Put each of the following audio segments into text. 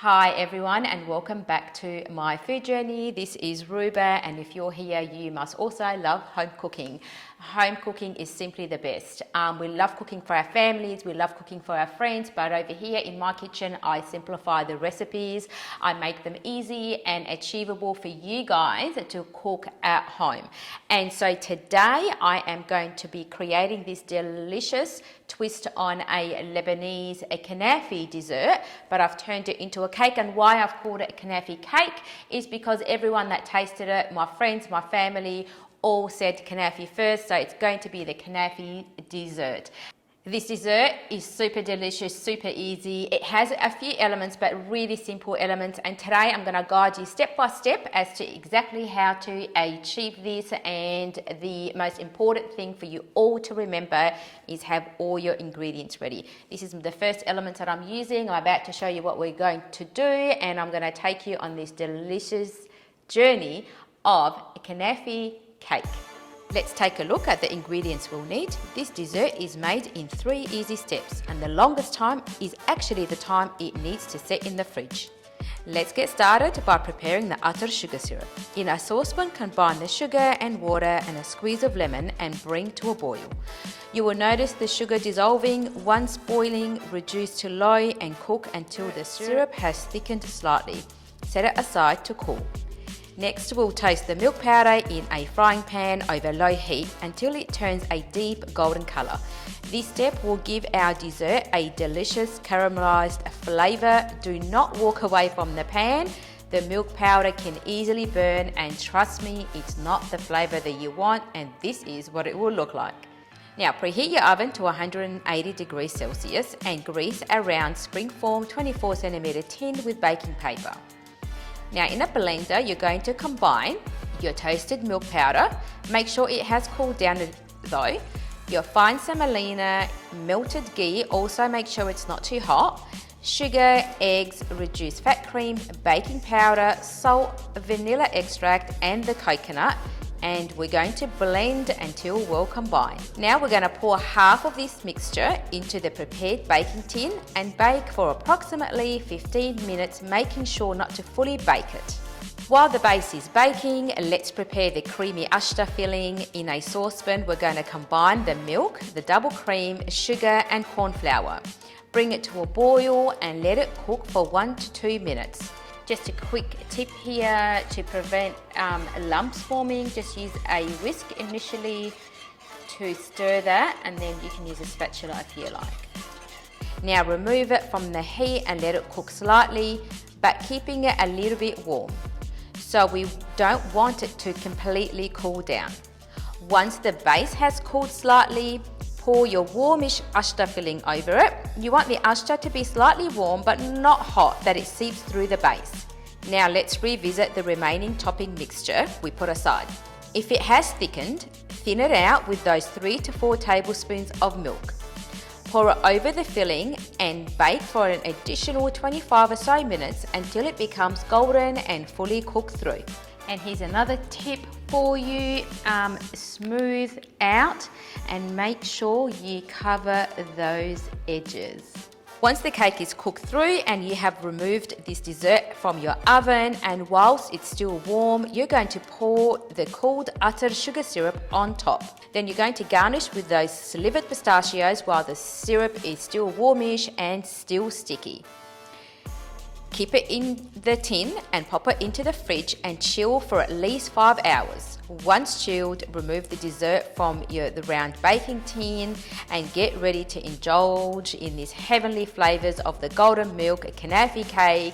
Hi everyone and welcome back to my food journey. This is Ruba, and if you're here you must also love home cooking. Home cooking is simply the best. We love cooking for our families, we love cooking for our friends, but over here in my kitchen I simplify the recipes. I make them easy and achievable for you guys to cook at home. And so today I am going to be creating this delicious twist on a Lebanese Knafeh dessert, but I've turned it into a cake. And why I've called it a Knafeh cake is because everyone that tasted it, my friends, my family, all said Knafeh first, so it's going to be the Knafeh dessert. This dessert is super delicious, super easy. It has a few elements, but really simple elements. And today I'm going to guide you step by step as to exactly how to achieve this. And the most important thing for you all to remember is have all your ingredients ready. This is the first element that I'm using. I'm about to show you what we're going to do, and I'm going to take you on this delicious journey of a Knafeh cake. Let's take a look at the ingredients we'll need. This dessert is made in 3 easy steps, and the longest time is actually the time it needs to sit in the fridge. Let's get started by preparing the utter sugar syrup. In a saucepan, combine the sugar and water and a squeeze of lemon and bring to a boil. You will notice the sugar dissolving. Once boiling, reduce to low and cook until the syrup has thickened slightly. Set it aside to cool. Next, we'll toast the milk powder in a frying pan over low heat until it turns a deep golden color. This step will give our dessert a delicious caramelized flavor. Do not walk away from the pan. The milk powder can easily burn, and trust me, it's not the flavor that you want, and this is what it will look like. Now preheat your oven to 180 degrees Celsius and grease a round springform 24 centimeter tin with baking paper. Now in a blender, you're going to combine your toasted milk powder. Make sure it has cooled down though. Your fine semolina, melted ghee, also make sure it's not too hot. Sugar, eggs, reduced fat cream, baking powder, salt, vanilla extract, and the coconut. And we're going to blend until well combined. Now we're going to pour half of this mixture into the prepared baking tin and bake for approximately 15 minutes, making sure not to fully bake it. While the base is baking, let's prepare the creamy Ashta filling. In a saucepan, we're going to combine the milk, the double cream, sugar, and corn flour. Bring it to a boil and let it cook for 1 to 2 minutes. Just a quick tip here to prevent lumps forming, just use a whisk initially to stir that, and then you can use a spatula if you like. Now remove it from the heat and let it cook slightly, but keeping it a little bit warm. So we don't want it to completely cool down. Once the base has cooled slightly, pour your warmish Ashta filling over it. You want the Ashta to be slightly warm but not hot, that it seeps through the base. Now let's revisit the remaining topping mixture we put aside. If it has thickened, thin it out with those 3 to 4 tablespoons of milk. Pour it over the filling and bake for an additional 25 or so minutes until it becomes golden and fully cooked through. And here's another tip for you, smooth out and make sure you cover those edges. Once the cake is cooked through and you have removed this dessert from your oven, and whilst it's still warm, you're going to pour the cooled utter sugar syrup on top. Then you're going to garnish with those slivered pistachios while the syrup is still warmish and still sticky. Keep it in the tin and pop it into the fridge and chill for at least 5 hours. Once chilled, remove the dessert from the round baking tin and get ready to indulge in these heavenly flavors of the golden milk Knafeh cake.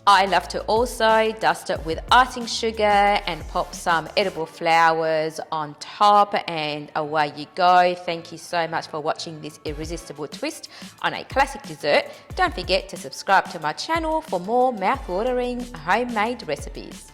I love to also dust it with icing sugar and pop some edible flowers on top, and away you go. Thank you so much for watching this irresistible twist on a classic dessert. Don't forget to subscribe to my channel for more mouth-watering homemade recipes.